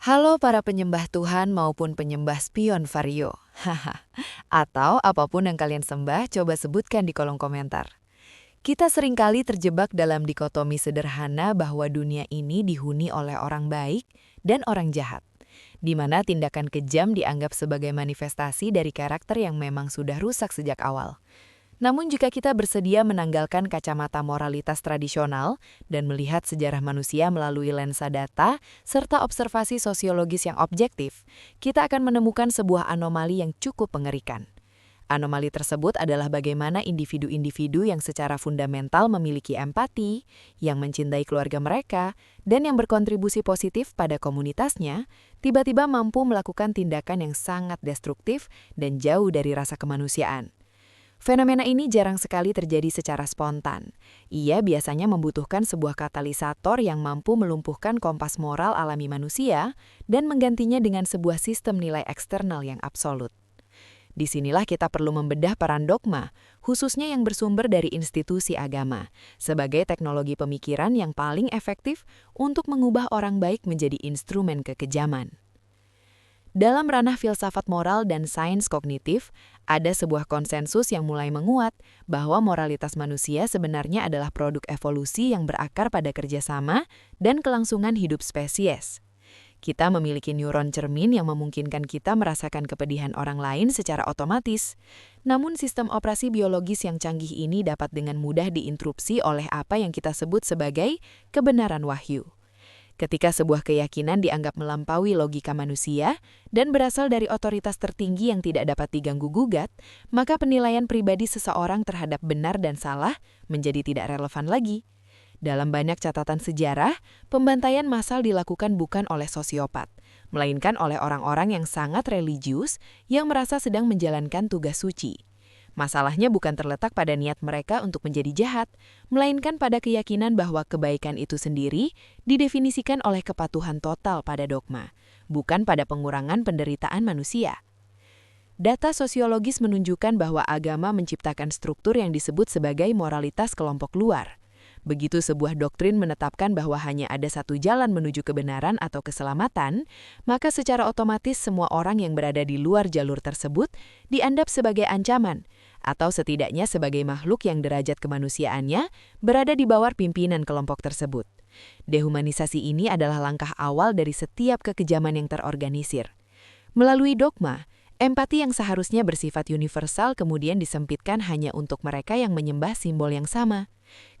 Halo para penyembah Tuhan maupun penyembah spion Vario. Haha. Atau apapun yang kalian sembah, coba sebutkan di kolom komentar. Kita seringkali terjebak dalam dikotomi sederhana bahwa dunia ini dihuni oleh orang baik dan orang jahat, di mana tindakan kejam dianggap sebagai manifestasi dari karakter yang memang sudah rusak sejak awal. Namun jika kita bersedia menanggalkan kacamata moralitas tradisional dan melihat sejarah manusia melalui lensa data serta observasi sosiologis yang objektif, kita akan menemukan sebuah anomali yang cukup mengerikan. Anomali tersebut adalah bagaimana individu-individu yang secara fundamental memiliki empati, yang mencintai keluarga mereka, dan yang berkontribusi positif pada komunitasnya, tiba-tiba mampu melakukan tindakan yang sangat destruktif dan jauh dari rasa kemanusiaan. Fenomena ini jarang sekali terjadi secara spontan. Ia biasanya membutuhkan sebuah katalisator yang mampu melumpuhkan kompas moral alami manusia dan menggantinya dengan sebuah sistem nilai eksternal yang absolut. Disinilah kita perlu membedah peran dogma, khususnya yang bersumber dari institusi agama, sebagai teknologi pemikiran yang paling efektif untuk mengubah orang baik menjadi instrumen kekejaman. Dalam ranah filsafat moral dan sains kognitif, ada sebuah konsensus yang mulai menguat bahwa moralitas manusia sebenarnya adalah produk evolusi yang berakar pada kerjasama dan kelangsungan hidup spesies. Kita memiliki neuron cermin yang memungkinkan kita merasakan kepedihan orang lain secara otomatis. Namun sistem operasi biologis yang canggih ini dapat dengan mudah diinterupsi oleh apa yang kita sebut sebagai kebenaran wahyu. Ketika sebuah keyakinan dianggap melampaui logika manusia dan berasal dari otoritas tertinggi yang tidak dapat diganggu-gugat, maka penilaian pribadi seseorang terhadap benar dan salah menjadi tidak relevan lagi. Dalam banyak catatan sejarah, pembantaian massal dilakukan bukan oleh sosiopat, melainkan oleh orang-orang yang sangat religius yang merasa sedang menjalankan tugas suci. Masalahnya bukan terletak pada niat mereka untuk menjadi jahat, melainkan pada keyakinan bahwa kebaikan itu sendiri didefinisikan oleh kepatuhan total pada dogma, bukan pada pengurangan penderitaan manusia. Data sosiologis menunjukkan bahwa agama menciptakan struktur yang disebut sebagai moralitas kelompok luar. Begitu sebuah doktrin menetapkan bahwa hanya ada satu jalan menuju kebenaran atau keselamatan, maka secara otomatis semua orang yang berada di luar jalur tersebut dianggap sebagai ancaman, atau setidaknya sebagai makhluk yang derajat kemanusiaannya berada di bawah pimpinan kelompok tersebut. Dehumanisasi ini adalah langkah awal dari setiap kekejaman yang terorganisir. Melalui dogma, empati yang seharusnya bersifat universal kemudian disempitkan hanya untuk mereka yang menyembah simbol yang sama.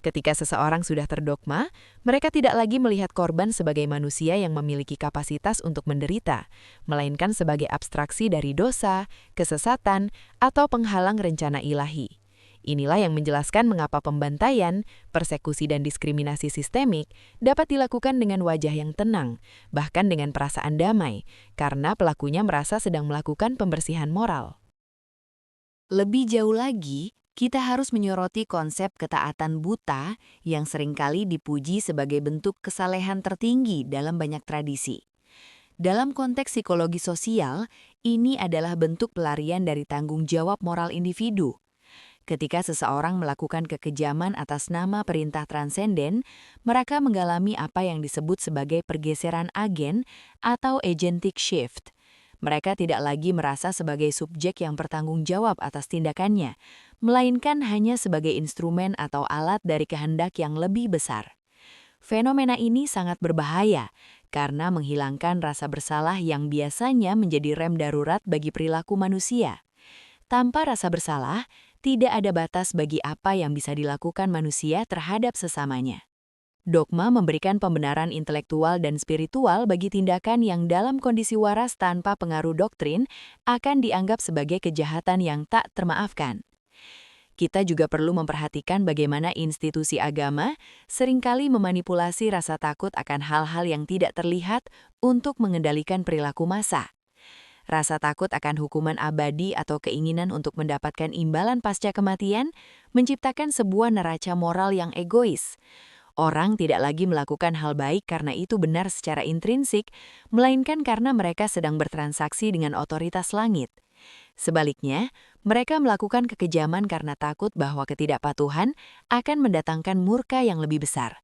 Ketika seseorang sudah terdogma, mereka tidak lagi melihat korban sebagai manusia yang memiliki kapasitas untuk menderita, melainkan sebagai abstraksi dari dosa, kesesatan, atau penghalang rencana ilahi. Inilah yang menjelaskan mengapa pembantaian, persekusi dan diskriminasi sistemik dapat dilakukan dengan wajah yang tenang, bahkan dengan perasaan damai, karena pelakunya merasa sedang melakukan pembersihan moral. Lebih jauh lagi, kita harus menyoroti konsep ketaatan buta yang seringkali dipuji sebagai bentuk kesalehan tertinggi dalam banyak tradisi. Dalam konteks psikologi sosial, ini adalah bentuk pelarian dari tanggung jawab moral individu. Ketika seseorang melakukan kekejaman atas nama perintah transenden, mereka mengalami apa yang disebut sebagai pergeseran agen atau agentic shift. Mereka tidak lagi merasa sebagai subjek yang bertanggung jawab atas tindakannya, melainkan hanya sebagai instrumen atau alat dari kehendak yang lebih besar. Fenomena ini sangat berbahaya karena menghilangkan rasa bersalah yang biasanya menjadi rem darurat bagi perilaku manusia. Tanpa rasa bersalah, tidak ada batas bagi apa yang bisa dilakukan manusia terhadap sesamanya. Dogma memberikan pembenaran intelektual dan spiritual bagi tindakan yang dalam kondisi waras tanpa pengaruh doktrin akan dianggap sebagai kejahatan yang tak termaafkan. Kita juga perlu memperhatikan bagaimana institusi agama seringkali memanipulasi rasa takut akan hal-hal yang tidak terlihat untuk mengendalikan perilaku massa. Rasa takut akan hukuman abadi atau keinginan untuk mendapatkan imbalan pasca kematian menciptakan sebuah neraca moral yang egois. Orang tidak lagi melakukan hal baik karena itu benar secara intrinsik, melainkan karena mereka sedang bertransaksi dengan otoritas langit. Sebaliknya, mereka melakukan kekejaman karena takut bahwa ketidakpatuhan akan mendatangkan murka yang lebih besar.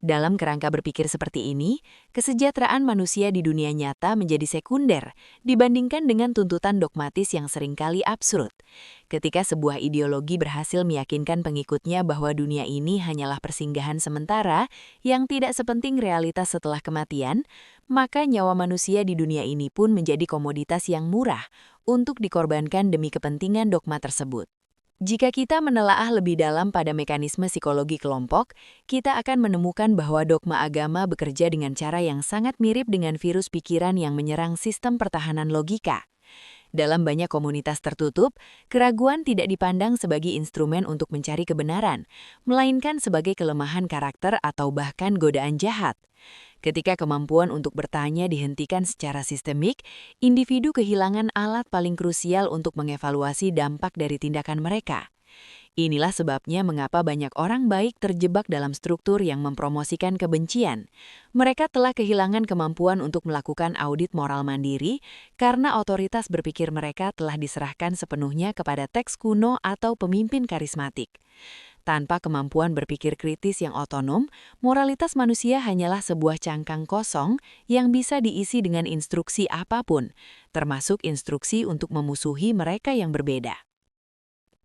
Dalam kerangka berpikir seperti ini, kesejahteraan manusia di dunia nyata menjadi sekunder dibandingkan dengan tuntutan dogmatis yang seringkali absurd. Ketika sebuah ideologi berhasil meyakinkan pengikutnya bahwa dunia ini hanyalah persinggahan sementara yang tidak sepenting realitas setelah kematian, maka nyawa manusia di dunia ini pun menjadi komoditas yang murah untuk dikorbankan demi kepentingan dogma tersebut. Jika kita menelaah lebih dalam pada mekanisme psikologi kelompok, kita akan menemukan bahwa dogma agama bekerja dengan cara yang sangat mirip dengan virus pikiran yang menyerang sistem pertahanan logika. Dalam banyak komunitas tertutup, keraguan tidak dipandang sebagai instrumen untuk mencari kebenaran, melainkan sebagai kelemahan karakter atau bahkan godaan jahat. Ketika kemampuan untuk bertanya dihentikan secara sistemik, individu kehilangan alat paling krusial untuk mengevaluasi dampak dari tindakan mereka. Inilah sebabnya mengapa banyak orang baik terjebak dalam struktur yang mempromosikan kebencian. Mereka telah kehilangan kemampuan untuk melakukan audit moral mandiri karena otoritas berpikir mereka telah diserahkan sepenuhnya kepada teks kuno atau pemimpin karismatik. Tanpa kemampuan berpikir kritis yang otonom, moralitas manusia hanyalah sebuah cangkang kosong yang bisa diisi dengan instruksi apapun, termasuk instruksi untuk memusuhi mereka yang berbeda.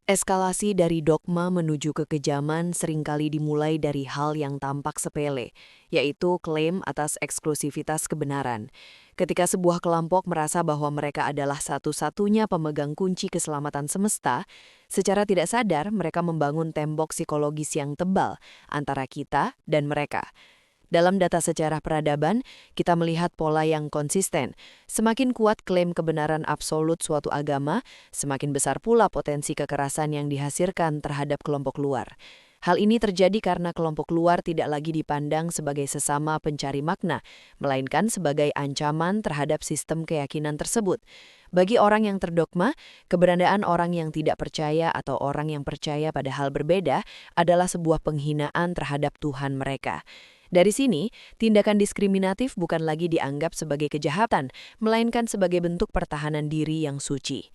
Eskalasi dari dogma menuju kekejaman seringkali dimulai dari hal yang tampak sepele, yaitu klaim atas eksklusivitas kebenaran. Ketika sebuah kelompok merasa bahwa mereka adalah satu-satunya pemegang kunci keselamatan semesta, secara tidak sadar mereka membangun tembok psikologis yang tebal antara kita dan mereka. Dalam data sejarah peradaban, kita melihat pola yang konsisten. Semakin kuat klaim kebenaran absolut suatu agama, semakin besar pula potensi kekerasan yang dihasilkan terhadap kelompok luar. Hal ini terjadi karena kelompok luar tidak lagi dipandang sebagai sesama pencari makna, melainkan sebagai ancaman terhadap sistem keyakinan tersebut. Bagi orang yang terdogma, keberadaan orang yang tidak percaya atau orang yang percaya pada hal berbeda adalah sebuah penghinaan terhadap Tuhan mereka. Dari sini, tindakan diskriminatif bukan lagi dianggap sebagai kejahatan, melainkan sebagai bentuk pertahanan diri yang suci.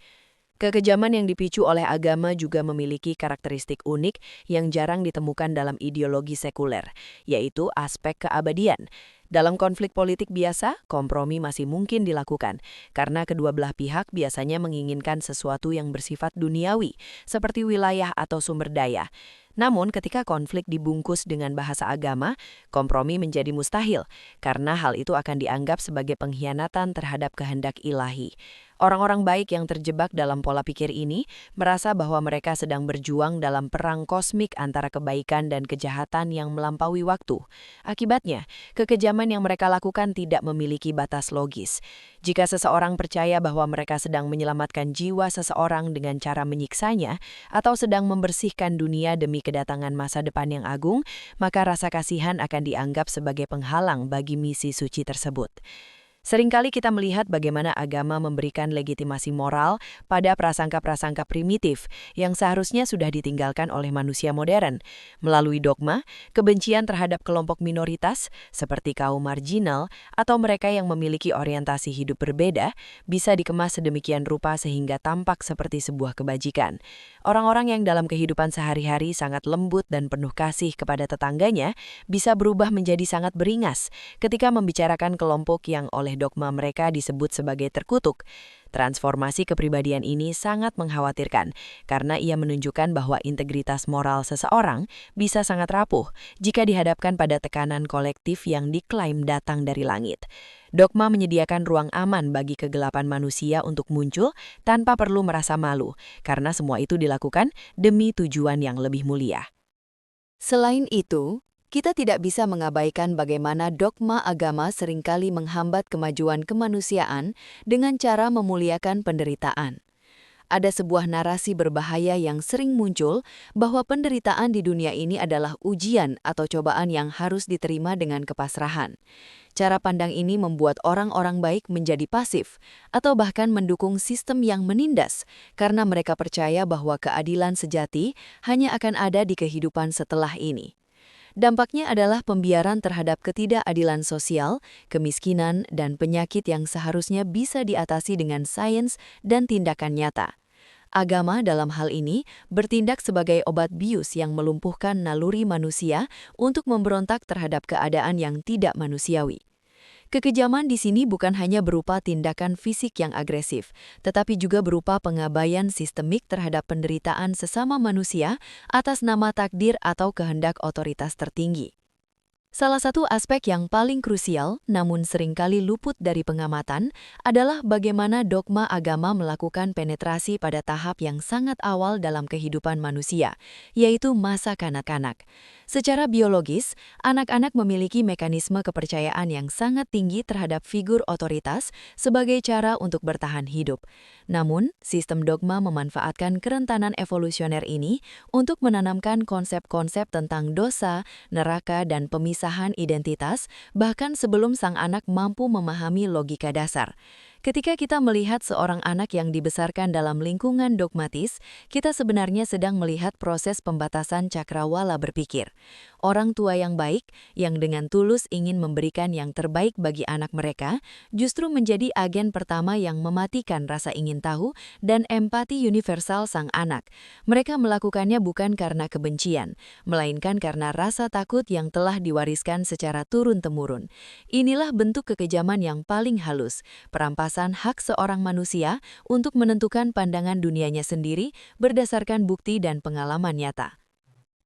Kekejaman yang dipicu oleh agama juga memiliki karakteristik unik yang jarang ditemukan dalam ideologi sekuler, yaitu aspek keabadian. Dalam konflik politik biasa, kompromi masih mungkin dilakukan, karena kedua belah pihak biasanya menginginkan sesuatu yang bersifat duniawi, seperti wilayah atau sumber daya. Namun ketika konflik dibungkus dengan bahasa agama, kompromi menjadi mustahil, karena hal itu akan dianggap sebagai pengkhianatan terhadap kehendak ilahi. Orang-orang baik yang terjebak dalam pola pikir ini merasa bahwa mereka sedang berjuang dalam perang kosmik antara kebaikan dan kejahatan yang melampaui waktu. Akibatnya, kekejaman yang mereka lakukan tidak memiliki batas logis. Jika seseorang percaya bahwa mereka sedang menyelamatkan jiwa seseorang dengan cara menyiksanya atau sedang membersihkan dunia demi kedatangan masa depan yang agung, maka rasa kasihan akan dianggap sebagai penghalang bagi misi suci tersebut. Seringkali kita melihat bagaimana agama memberikan legitimasi moral pada prasangka-prasangka primitif yang seharusnya sudah ditinggalkan oleh manusia modern. Melalui dogma, kebencian terhadap kelompok minoritas, seperti kaum marginal atau mereka yang memiliki orientasi hidup berbeda, bisa dikemas sedemikian rupa sehingga tampak seperti sebuah kebajikan. Orang-orang yang dalam kehidupan sehari-hari sangat lembut dan penuh kasih kepada tetangganya bisa berubah menjadi sangat beringas ketika membicarakan kelompok yang oleh dogma mereka disebut sebagai terkutuk. Transformasi kepribadian ini sangat mengkhawatirkan karena ia menunjukkan bahwa integritas moral seseorang bisa sangat rapuh jika dihadapkan pada tekanan kolektif yang diklaim datang dari langit. Dogma menyediakan ruang aman bagi kegelapan manusia untuk muncul tanpa perlu merasa malu, karena semua itu dilakukan demi tujuan yang lebih mulia. Selain itu, kita tidak bisa mengabaikan bagaimana dogma agama seringkali menghambat kemajuan kemanusiaan dengan cara memuliakan penderitaan. Ada sebuah narasi berbahaya yang sering muncul bahwa penderitaan di dunia ini adalah ujian atau cobaan yang harus diterima dengan kepasrahan. Cara pandang ini membuat orang-orang baik menjadi pasif atau bahkan mendukung sistem yang menindas karena mereka percaya bahwa keadilan sejati hanya akan ada di kehidupan setelah ini. Dampaknya adalah pembiaran terhadap ketidakadilan sosial, kemiskinan, dan penyakit yang seharusnya bisa diatasi dengan sains dan tindakan nyata. Agama dalam hal ini bertindak sebagai obat bius yang melumpuhkan naluri manusia untuk memberontak terhadap keadaan yang tidak manusiawi. Kekejaman di sini bukan hanya berupa tindakan fisik yang agresif, tetapi juga berupa pengabaian sistemik terhadap penderitaan sesama manusia atas nama takdir atau kehendak otoritas tertinggi. Salah satu aspek yang paling krusial, namun seringkali luput dari pengamatan, adalah bagaimana dogma agama melakukan penetrasi pada tahap yang sangat awal dalam kehidupan manusia, yaitu masa kanak-kanak. Secara biologis, anak-anak memiliki mekanisme kepercayaan yang sangat tinggi terhadap figur otoritas sebagai cara untuk bertahan hidup. Namun, sistem dogma memanfaatkan kerentanan evolusioner ini untuk menanamkan konsep-konsep tentang dosa, neraka, dan pemisahan identitas, bahkan sebelum sang anak mampu memahami logika dasar. Ketika kita melihat seorang anak yang dibesarkan dalam lingkungan dogmatis, kita sebenarnya sedang melihat proses pembatasan cakrawala berpikir. Orang tua yang baik, yang dengan tulus ingin memberikan yang terbaik bagi anak mereka, justru menjadi agen pertama yang mematikan rasa ingin tahu dan empati universal sang anak. Mereka melakukannya bukan karena kebencian, melainkan karena rasa takut yang telah diwariskan secara turun-temurun. Inilah bentuk kekejaman yang paling halus, perampasan hak seorang manusia untuk menentukan pandangan dunianya sendiri berdasarkan bukti dan pengalaman nyata.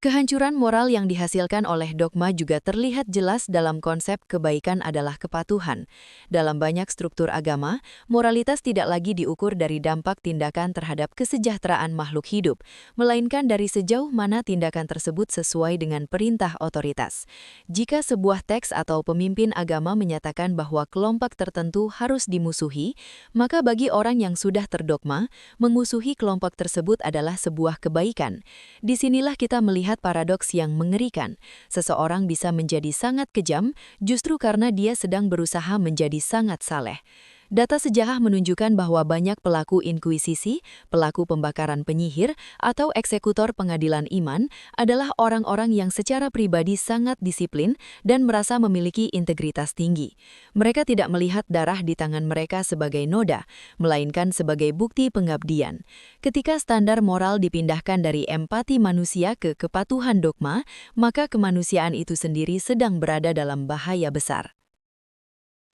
Kehancuran moral yang dihasilkan oleh dogma juga terlihat jelas dalam konsep kebaikan adalah kepatuhan. Dalam banyak struktur agama, moralitas tidak lagi diukur dari dampak tindakan terhadap kesejahteraan makhluk hidup, melainkan dari sejauh mana tindakan tersebut sesuai dengan perintah otoritas. Jika sebuah teks atau pemimpin agama menyatakan bahwa kelompok tertentu harus dimusuhi, maka bagi orang yang sudah terdogma, memusuhi kelompok tersebut adalah sebuah kebaikan. Disinilah kita melihat paradoks yang mengerikan. Seseorang bisa menjadi sangat kejam justru karena dia sedang berusaha menjadi sangat saleh. Data sejarah menunjukkan bahwa banyak pelaku inkuisisi, pelaku pembakaran penyihir, atau eksekutor pengadilan iman adalah orang-orang yang secara pribadi sangat disiplin dan merasa memiliki integritas tinggi. Mereka tidak melihat darah di tangan mereka sebagai noda, melainkan sebagai bukti pengabdian. Ketika standar moral dipindahkan dari empati manusia ke kepatuhan dogma, maka kemanusiaan itu sendiri sedang berada dalam bahaya besar.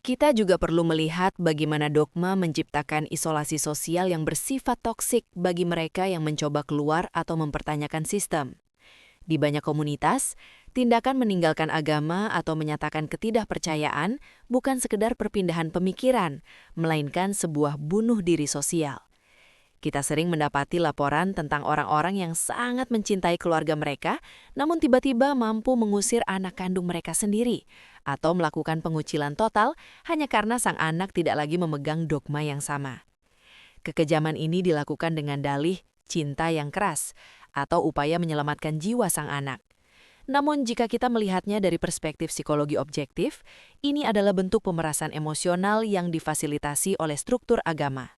Kita juga perlu melihat bagaimana dogma menciptakan isolasi sosial yang bersifat toksik bagi mereka yang mencoba keluar atau mempertanyakan sistem. Di banyak komunitas, tindakan meninggalkan agama atau menyatakan ketidakpercayaan bukan sekedar perpindahan pemikiran, melainkan sebuah bunuh diri sosial. Kita sering mendapati laporan tentang orang-orang yang sangat mencintai keluarga mereka, namun tiba-tiba mampu mengusir anak kandung mereka sendiri, atau melakukan pengucilan total hanya karena sang anak tidak lagi memegang dogma yang sama. Kekejaman ini dilakukan dengan dalih cinta yang keras, atau upaya menyelamatkan jiwa sang anak. Namun jika kita melihatnya dari perspektif psikologi objektif, ini adalah bentuk pemerasan emosional yang difasilitasi oleh struktur agama.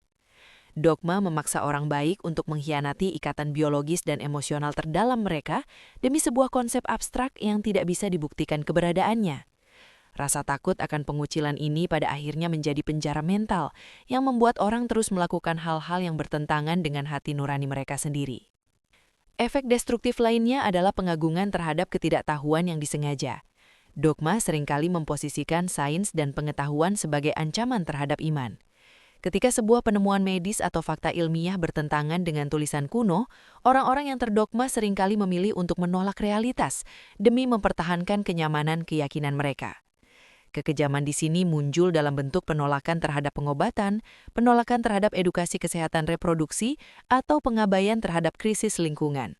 Dogma memaksa orang baik untuk mengkhianati ikatan biologis dan emosional terdalam mereka demi sebuah konsep abstrak yang tidak bisa dibuktikan keberadaannya. Rasa takut akan pengucilan ini pada akhirnya menjadi penjara mental yang membuat orang terus melakukan hal-hal yang bertentangan dengan hati nurani mereka sendiri. Efek destruktif lainnya adalah pengagungan terhadap ketidaktahuan yang disengaja. Dogma seringkali memposisikan sains dan pengetahuan sebagai ancaman terhadap iman. Ketika sebuah penemuan medis atau fakta ilmiah bertentangan dengan tulisan kuno, orang-orang yang terdogma seringkali memilih untuk menolak realitas demi mempertahankan kenyamanan keyakinan mereka. Kekejaman di sini muncul dalam bentuk penolakan terhadap pengobatan, penolakan terhadap edukasi kesehatan reproduksi, atau pengabaian terhadap krisis lingkungan.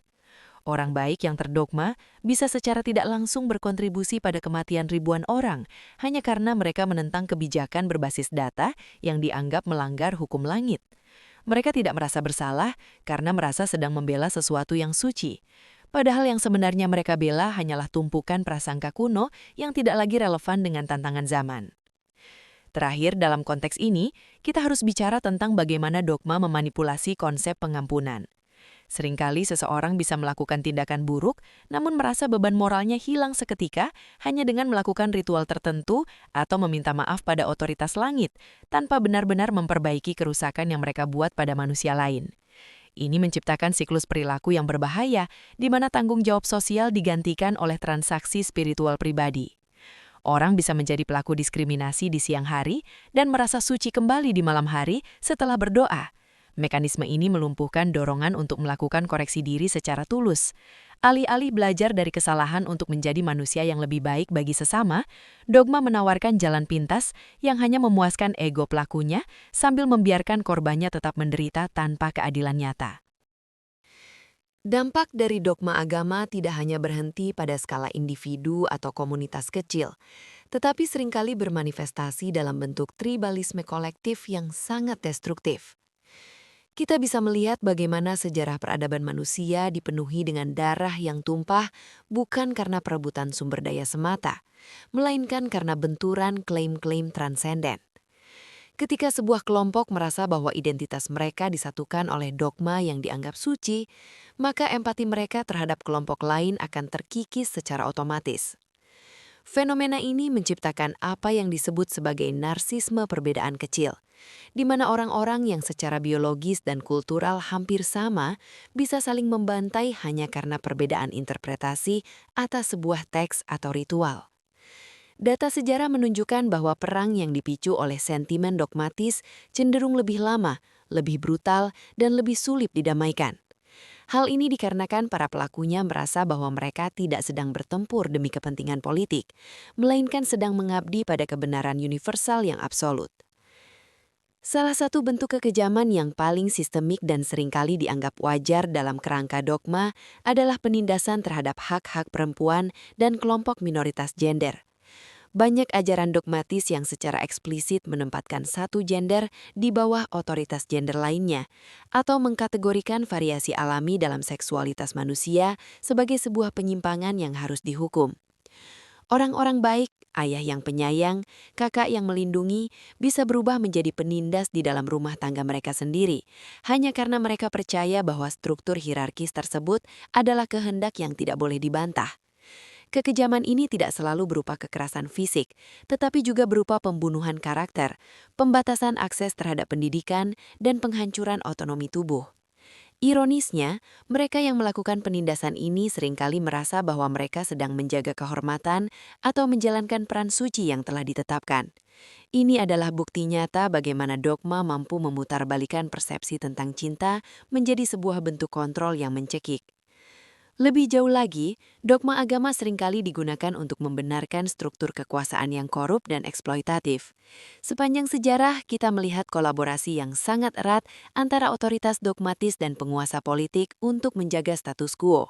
Orang baik yang terdogma bisa secara tidak langsung berkontribusi pada kematian ribuan orang hanya karena mereka menentang kebijakan berbasis data yang dianggap melanggar hukum langit. Mereka tidak merasa bersalah karena merasa sedang membela sesuatu yang suci. Padahal yang sebenarnya mereka bela hanyalah tumpukan prasangka kuno yang tidak lagi relevan dengan tantangan zaman. Terakhir, dalam konteks ini, kita harus bicara tentang bagaimana dogma memanipulasi konsep pengampunan. Seringkali seseorang bisa melakukan tindakan buruk, namun merasa beban moralnya hilang seketika hanya dengan melakukan ritual tertentu atau meminta maaf pada otoritas langit, tanpa benar-benar memperbaiki kerusakan yang mereka buat pada manusia lain. Ini menciptakan siklus perilaku yang berbahaya, di mana tanggung jawab sosial digantikan oleh transaksi spiritual pribadi. Orang bisa menjadi pelaku diskriminasi di siang hari dan merasa suci kembali di malam hari setelah berdoa. Mekanisme ini melumpuhkan dorongan untuk melakukan koreksi diri secara tulus. Alih-alih belajar dari kesalahan untuk menjadi manusia yang lebih baik bagi sesama, dogma menawarkan jalan pintas yang hanya memuaskan ego pelakunya sambil membiarkan korbannya tetap menderita tanpa keadilan nyata. Dampak dari dogma agama tidak hanya berhenti pada skala individu atau komunitas kecil, tetapi seringkali bermanifestasi dalam bentuk tribalisme kolektif yang sangat destruktif. Kita bisa melihat bagaimana sejarah peradaban manusia dipenuhi dengan darah yang tumpah bukan karena perebutan sumber daya semata, melainkan karena benturan klaim-klaim transenden. Ketika sebuah kelompok merasa bahwa identitas mereka disatukan oleh dogma yang dianggap suci, maka empati mereka terhadap kelompok lain akan terkikis secara otomatis. Fenomena ini menciptakan apa yang disebut sebagai narsisme perbedaan kecil, di mana orang-orang yang secara biologis dan kultural hampir sama bisa saling membantai hanya karena perbedaan interpretasi atas sebuah teks atau ritual. Data sejarah menunjukkan bahwa perang yang dipicu oleh sentimen dogmatis cenderung lebih lama, lebih brutal, dan lebih sulit didamaikan. Hal ini dikarenakan para pelakunya merasa bahwa mereka tidak sedang bertempur demi kepentingan politik, melainkan sedang mengabdi pada kebenaran universal yang absolut. Salah satu bentuk kekejaman yang paling sistemik dan seringkali dianggap wajar dalam kerangka dogma adalah penindasan terhadap hak-hak perempuan dan kelompok minoritas gender. Banyak ajaran dogmatis yang secara eksplisit menempatkan satu gender di bawah otoritas gender lainnya, atau mengkategorikan variasi alami dalam seksualitas manusia sebagai sebuah penyimpangan yang harus dihukum. Orang-orang baik, ayah yang penyayang, kakak yang melindungi, bisa berubah menjadi penindas di dalam rumah tangga mereka sendiri, hanya karena mereka percaya bahwa struktur hierarkis tersebut adalah kehendak yang tidak boleh dibantah. Kekejaman ini tidak selalu berupa kekerasan fisik, tetapi juga berupa pembunuhan karakter, pembatasan akses terhadap pendidikan, dan penghancuran otonomi tubuh. Ironisnya, mereka yang melakukan penindasan ini seringkali merasa bahwa mereka sedang menjaga kehormatan atau menjalankan peran suci yang telah ditetapkan. Ini adalah bukti nyata bagaimana dogma mampu memutarbalikkan persepsi tentang cinta menjadi sebuah bentuk kontrol yang mencekik. Lebih jauh lagi, dogma agama seringkali digunakan untuk membenarkan struktur kekuasaan yang korup dan eksploitatif. Sepanjang sejarah, kita melihat kolaborasi yang sangat erat antara otoritas dogmatis dan penguasa politik untuk menjaga status quo.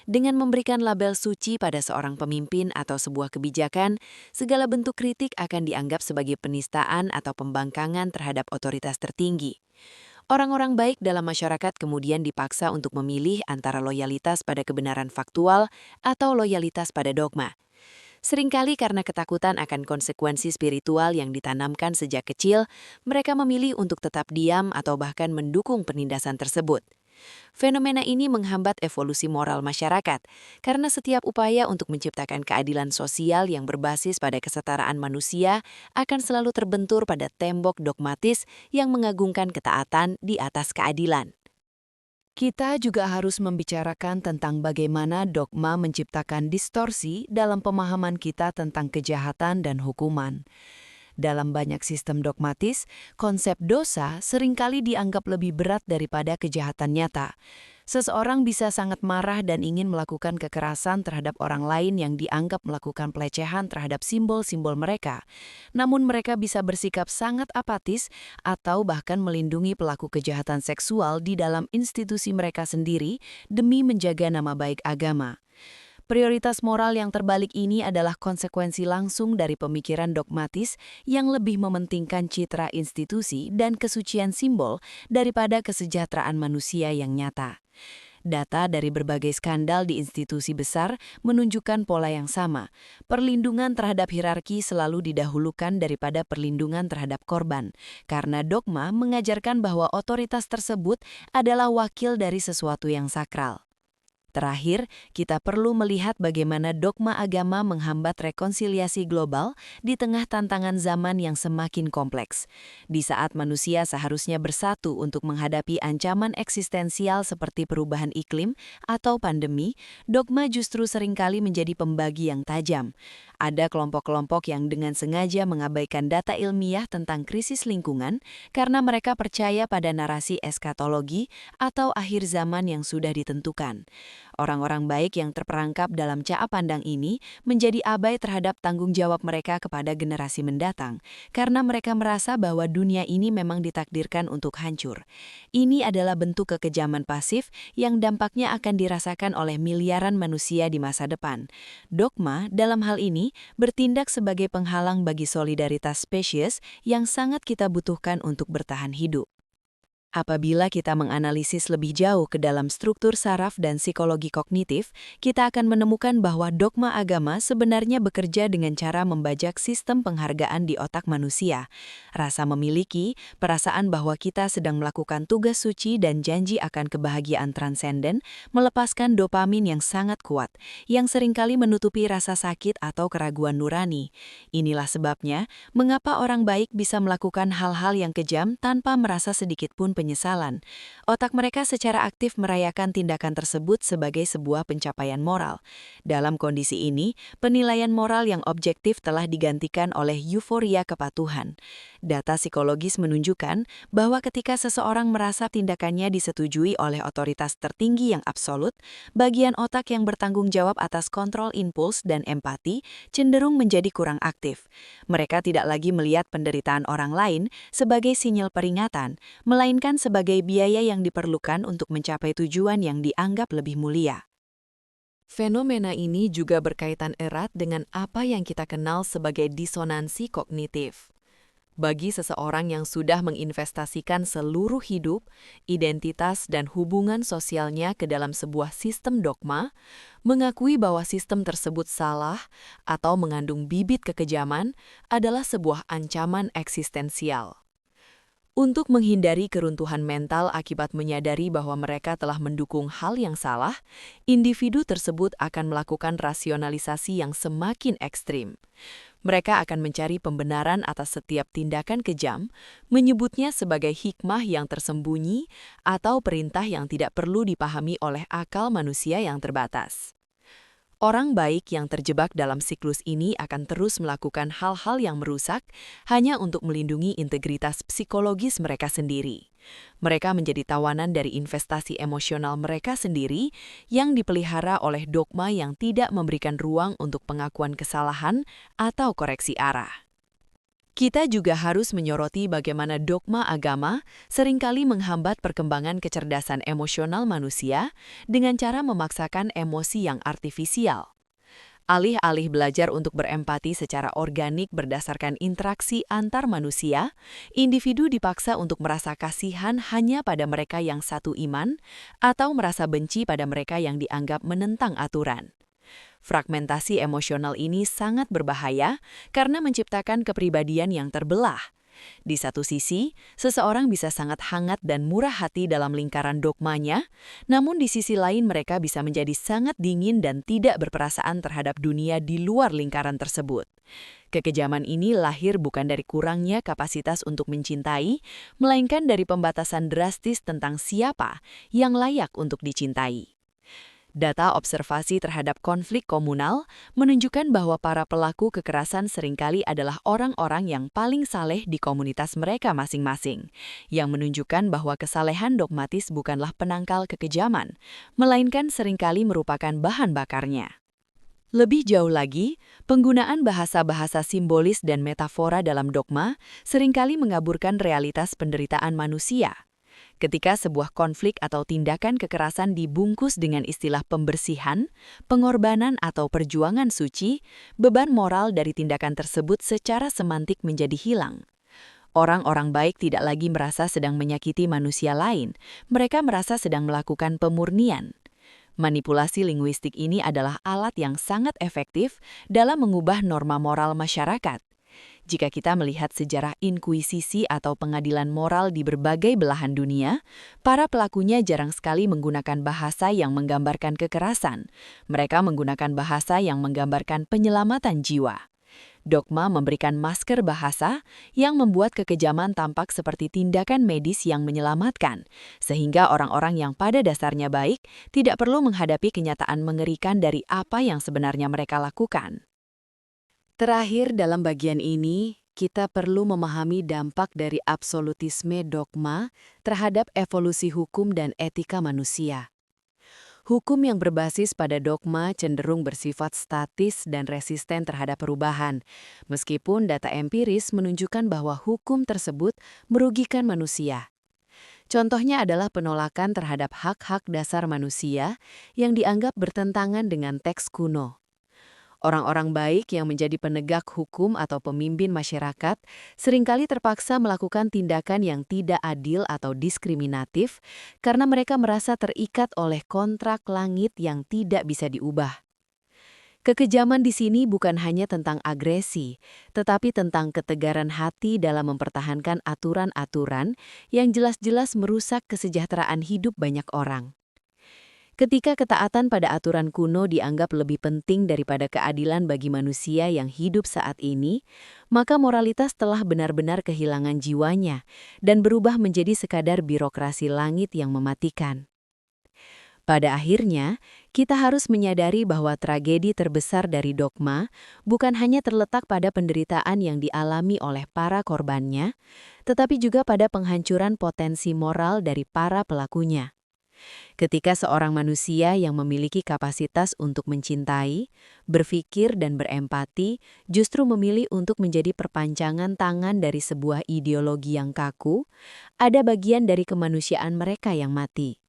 Dengan memberikan label suci pada seorang pemimpin atau sebuah kebijakan, segala bentuk kritik akan dianggap sebagai penistaan atau pembangkangan terhadap otoritas tertinggi. Orang-orang baik dalam masyarakat kemudian dipaksa untuk memilih antara loyalitas pada kebenaran faktual atau loyalitas pada dogma. Seringkali karena ketakutan akan konsekuensi spiritual yang ditanamkan sejak kecil, mereka memilih untuk tetap diam atau bahkan mendukung penindasan tersebut. Fenomena ini menghambat evolusi moral masyarakat, karena setiap upaya untuk menciptakan keadilan sosial yang berbasis pada kesetaraan manusia akan selalu terbentur pada tembok dogmatis yang mengagungkan ketaatan di atas keadilan. Kita juga harus membicarakan tentang bagaimana dogma menciptakan distorsi dalam pemahaman kita tentang kejahatan dan hukuman. Dalam banyak sistem dogmatis, konsep dosa seringkali dianggap lebih berat daripada kejahatan nyata. Seseorang bisa sangat marah dan ingin melakukan kekerasan terhadap orang lain yang dianggap melakukan pelecehan terhadap simbol-simbol mereka. Namun mereka bisa bersikap sangat apatis atau bahkan melindungi pelaku kejahatan seksual di dalam institusi mereka sendiri demi menjaga nama baik agama. Prioritas moral yang terbalik ini adalah konsekuensi langsung dari pemikiran dogmatis yang lebih mementingkan citra institusi dan kesucian simbol daripada kesejahteraan manusia yang nyata. Data dari berbagai skandal di institusi besar menunjukkan pola yang sama. Perlindungan terhadap hierarki selalu didahulukan daripada perlindungan terhadap korban, karena dogma mengajarkan bahwa otoritas tersebut adalah wakil dari sesuatu yang sakral. terakhir, kita perlu melihat bagaimana dogma agama menghambat rekonsiliasi global di tengah tantangan zaman yang semakin kompleks. Di saat manusia seharusnya bersatu untuk menghadapi ancaman eksistensial seperti perubahan iklim atau pandemi, dogma justru seringkali menjadi pembagi yang tajam. Ada kelompok-kelompok yang dengan sengaja mengabaikan data ilmiah tentang krisis lingkungan karena mereka percaya pada narasi eskatologi atau akhir zaman yang sudah ditentukan. Orang-orang baik yang terperangkap dalam caa pandang ini menjadi abai terhadap tanggung jawab mereka kepada generasi mendatang, karena mereka merasa bahwa dunia ini memang ditakdirkan untuk hancur. Ini adalah bentuk kekejaman pasif yang dampaknya akan dirasakan oleh miliaran manusia di masa depan. Dogma, dalam hal ini, bertindak sebagai penghalang bagi solidaritas spesies yang sangat kita butuhkan untuk bertahan hidup. Apabila kita menganalisis lebih jauh ke dalam struktur saraf dan psikologi kognitif, kita akan menemukan bahwa dogma agama sebenarnya bekerja dengan cara membajak sistem penghargaan di otak manusia. Rasa memiliki, perasaan bahwa kita sedang melakukan tugas suci dan janji akan kebahagiaan transenden, melepaskan dopamin yang sangat kuat, yang seringkali menutupi rasa sakit atau keraguan nurani. Inilah sebabnya, mengapa orang baik bisa melakukan hal-hal yang kejam tanpa merasa sedikit pun penyesalan. Otak mereka secara aktif merayakan tindakan tersebut sebagai sebuah pencapaian moral. Dalam kondisi ini, penilaian moral yang objektif telah digantikan oleh euforia kepatuhan. Data psikologis menunjukkan bahwa ketika seseorang merasa tindakannya disetujui oleh otoritas tertinggi yang absolut, bagian otak yang bertanggung jawab atas kontrol impuls dan empati cenderung menjadi kurang aktif. Mereka tidak lagi melihat penderitaan orang lain sebagai sinyal peringatan, melainkan sebagai biaya yang diperlukan untuk mencapai tujuan yang dianggap lebih mulia. Fenomena ini juga berkaitan erat dengan apa yang kita kenal sebagai disonansi kognitif. Bagi seseorang yang sudah menginvestasikan seluruh hidup, identitas, dan hubungan sosialnya ke dalam sebuah sistem dogma, mengakui bahwa sistem tersebut salah atau mengandung bibit kekejaman adalah sebuah ancaman eksistensial. Untuk menghindari keruntuhan mental akibat menyadari bahwa mereka telah mendukung hal yang salah, individu tersebut akan melakukan rasionalisasi yang semakin ekstrim. Mereka akan mencari pembenaran atas setiap tindakan kejam, menyebutnya sebagai hikmah yang tersembunyi atau perintah yang tidak perlu dipahami oleh akal manusia yang terbatas. Orang baik yang terjebak dalam siklus ini akan terus melakukan hal-hal yang merusak hanya untuk melindungi integritas psikologis mereka sendiri. Mereka menjadi tawanan dari investasi emosional mereka sendiri yang dipelihara oleh dogma yang tidak memberikan ruang untuk pengakuan kesalahan atau koreksi arah. Kita juga harus menyoroti bagaimana dogma agama seringkali menghambat perkembangan kecerdasan emosional manusia dengan cara memaksakan emosi yang artifisial. Alih-alih belajar untuk berempati secara organik berdasarkan interaksi antar manusia, individu dipaksa untuk merasa kasihan hanya pada mereka yang satu iman atau merasa benci pada mereka yang dianggap menentang aturan. Fragmentasi emosional ini sangat berbahaya karena menciptakan kepribadian yang terbelah. Di satu sisi, seseorang bisa sangat hangat dan murah hati dalam lingkaran dogmanya, namun di sisi lain mereka bisa menjadi sangat dingin dan tidak berperasaan terhadap dunia di luar lingkaran tersebut. Kekejaman ini lahir bukan dari kurangnya kapasitas untuk mencintai, melainkan dari pembatasan drastis tentang siapa yang layak untuk dicintai. Data observasi terhadap konflik komunal menunjukkan bahwa para pelaku kekerasan seringkali adalah orang-orang yang paling saleh di komunitas mereka masing-masing, yang menunjukkan bahwa kesalehan dogmatis bukanlah penangkal kekejaman, melainkan seringkali merupakan bahan bakarnya. Lebih jauh lagi, penggunaan bahasa-bahasa simbolis dan metafora dalam dogma seringkali mengaburkan realitas penderitaan manusia. Ketika sebuah konflik atau tindakan kekerasan dibungkus dengan istilah pembersihan, pengorbanan atau perjuangan suci, beban moral dari tindakan tersebut secara semantik menjadi hilang. Orang-orang baik tidak lagi merasa sedang menyakiti manusia lain, mereka merasa sedang melakukan pemurnian. Manipulasi linguistik ini adalah alat yang sangat efektif dalam mengubah norma moral masyarakat. Jika kita melihat sejarah inkuisisi atau pengadilan moral di berbagai belahan dunia, para pelakunya jarang sekali menggunakan bahasa yang menggambarkan kekerasan. Mereka menggunakan bahasa yang menggambarkan penyelamatan jiwa. Dogma memberikan masker bahasa yang membuat kekejaman tampak seperti tindakan medis yang menyelamatkan, sehingga orang-orang yang pada dasarnya baik tidak perlu menghadapi kenyataan mengerikan dari apa yang sebenarnya mereka lakukan. Terakhir, dalam bagian ini, kita perlu memahami dampak dari absolutisme dogma terhadap evolusi hukum dan etika manusia. Hukum yang berbasis pada dogma cenderung bersifat statis dan resisten terhadap perubahan, meskipun data empiris menunjukkan bahwa hukum tersebut merugikan manusia. Contohnya adalah penolakan terhadap hak-hak dasar manusia yang dianggap bertentangan dengan teks kuno. Orang-orang baik yang menjadi penegak hukum atau pemimpin masyarakat seringkali terpaksa melakukan tindakan yang tidak adil atau diskriminatif karena mereka merasa terikat oleh kontrak langit yang tidak bisa diubah. Kekejaman di sini bukan hanya tentang agresi, tetapi tentang ketegaran hati dalam mempertahankan aturan-aturan yang jelas-jelas merusak kesejahteraan hidup banyak orang. Ketika ketaatan pada aturan kuno dianggap lebih penting daripada keadilan bagi manusia yang hidup saat ini, maka moralitas telah benar-benar kehilangan jiwanya dan berubah menjadi sekadar birokrasi langit yang mematikan. Pada akhirnya, kita harus menyadari bahwa tragedi terbesar dari dogma bukan hanya terletak pada penderitaan yang dialami oleh para korbannya, tetapi juga pada penghancuran potensi moral dari para pelakunya. Ketika seorang manusia yang memiliki kapasitas untuk mencintai, berpikir, dan berempati justru memilih untuk menjadi perpanjangan tangan dari sebuah ideologi yang kaku, ada bagian dari kemanusiaan mereka yang mati.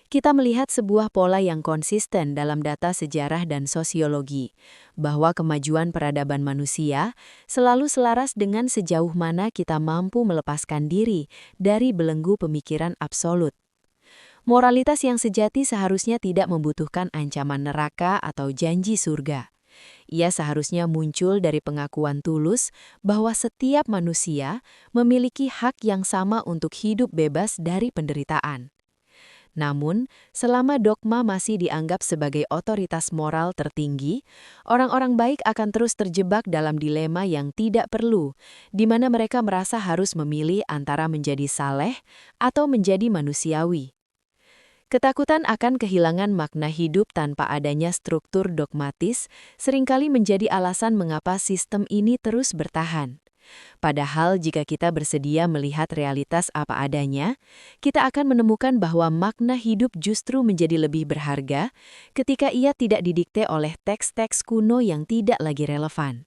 Kita melihat sebuah pola yang konsisten dalam data sejarah dan sosiologi, bahwa kemajuan peradaban manusia selalu selaras dengan sejauh mana kita mampu melepaskan diri dari belenggu pemikiran absolut. Moralitas yang sejati seharusnya tidak membutuhkan ancaman neraka atau janji surga. Ia seharusnya muncul dari pengakuan tulus bahwa setiap manusia memiliki hak yang sama untuk hidup bebas dari penderitaan. Namun, selama dogma masih dianggap sebagai otoritas moral tertinggi, orang-orang baik akan terus terjebak dalam dilema yang tidak perlu, di mana mereka merasa harus memilih antara menjadi saleh atau menjadi manusiawi. Ketakutan akan kehilangan makna hidup tanpa adanya struktur dogmatis seringkali menjadi alasan mengapa sistem ini terus bertahan. Padahal jika kita bersedia melihat realitas apa adanya, kita akan menemukan bahwa makna hidup justru menjadi lebih berharga ketika ia tidak didikte oleh teks-teks kuno yang tidak lagi relevan.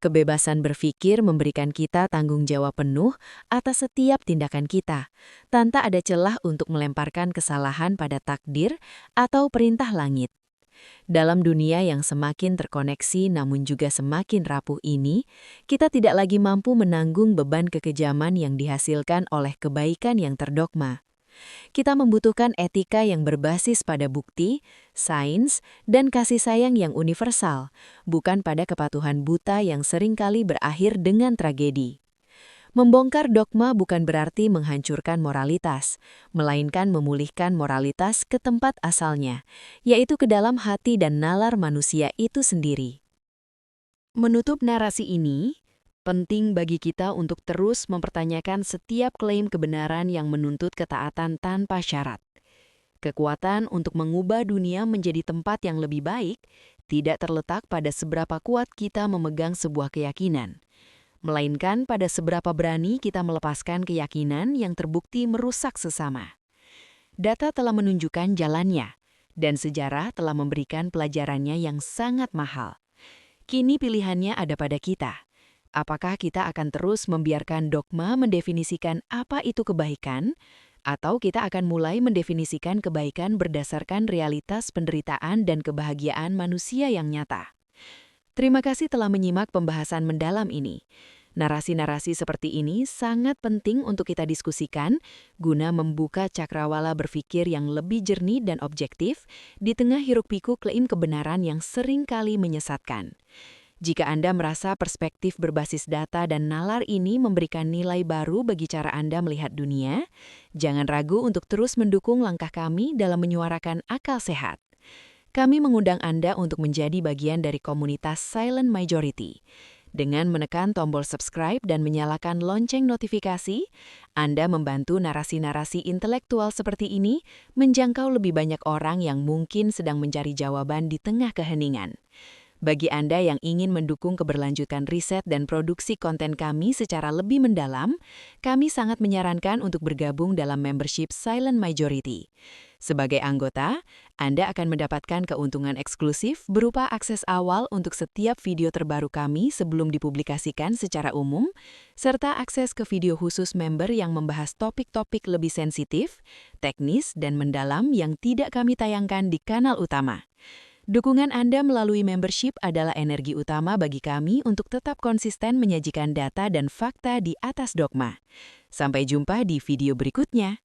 Kebebasan berpikir memberikan kita tanggung jawab penuh atas setiap tindakan kita, tanpa ada celah untuk melemparkan kesalahan pada takdir atau perintah langit. Dalam dunia yang semakin terkoneksi namun juga semakin rapuh ini, kita tidak lagi mampu menanggung beban kekejaman yang dihasilkan oleh kebaikan yang terdogma. Kita membutuhkan etika yang berbasis pada bukti, sains, dan kasih sayang yang universal, bukan pada kepatuhan buta yang seringkali berakhir dengan tragedi. Membongkar dogma bukan berarti menghancurkan moralitas, melainkan memulihkan moralitas ke tempat asalnya, yaitu ke dalam hati dan nalar manusia itu sendiri. Menutup narasi ini, penting bagi kita untuk terus mempertanyakan setiap klaim kebenaran yang menuntut ketaatan tanpa syarat. Kekuatan untuk mengubah dunia menjadi tempat yang lebih baik tidak terletak pada seberapa kuat kita memegang sebuah keyakinan, melainkan pada seberapa berani kita melepaskan keyakinan yang terbukti merusak sesama. Data telah menunjukkan jalannya, dan sejarah telah memberikan pelajarannya yang sangat mahal. Kini pilihannya ada pada kita. Apakah kita akan terus membiarkan dogma mendefinisikan apa itu kebaikan, atau kita akan mulai mendefinisikan kebaikan berdasarkan realitas penderitaan dan kebahagiaan manusia yang nyata? Terima kasih telah menyimak pembahasan mendalam ini. Narasi-narasi seperti ini sangat penting untuk kita diskusikan guna membuka cakrawala berpikir yang lebih jernih dan objektif di tengah hiruk-pikuk klaim kebenaran yang seringkali menyesatkan. Jika Anda merasa perspektif berbasis data dan nalar ini memberikan nilai baru bagi cara Anda melihat dunia, jangan ragu untuk terus mendukung langkah kami dalam menyuarakan akal sehat. Kami mengundang Anda untuk menjadi bagian dari komunitas Silent Majority. Dengan menekan tombol subscribe dan menyalakan lonceng notifikasi, Anda membantu narasi-narasi intelektual seperti ini menjangkau lebih banyak orang yang mungkin sedang mencari jawaban di tengah keheningan. Bagi Anda yang ingin mendukung keberlanjutan riset dan produksi konten kami secara lebih mendalam, kami sangat menyarankan untuk bergabung dalam membership Silent Majority. Sebagai anggota, Anda akan mendapatkan keuntungan eksklusif berupa akses awal untuk setiap video terbaru kami sebelum dipublikasikan secara umum, serta akses ke video khusus member yang membahas topik-topik lebih sensitif, teknis, dan mendalam yang tidak kami tayangkan di kanal utama. Dukungan Anda melalui membership adalah energi utama bagi kami untuk tetap konsisten menyajikan data dan fakta di atas dogma. Sampai jumpa di video berikutnya.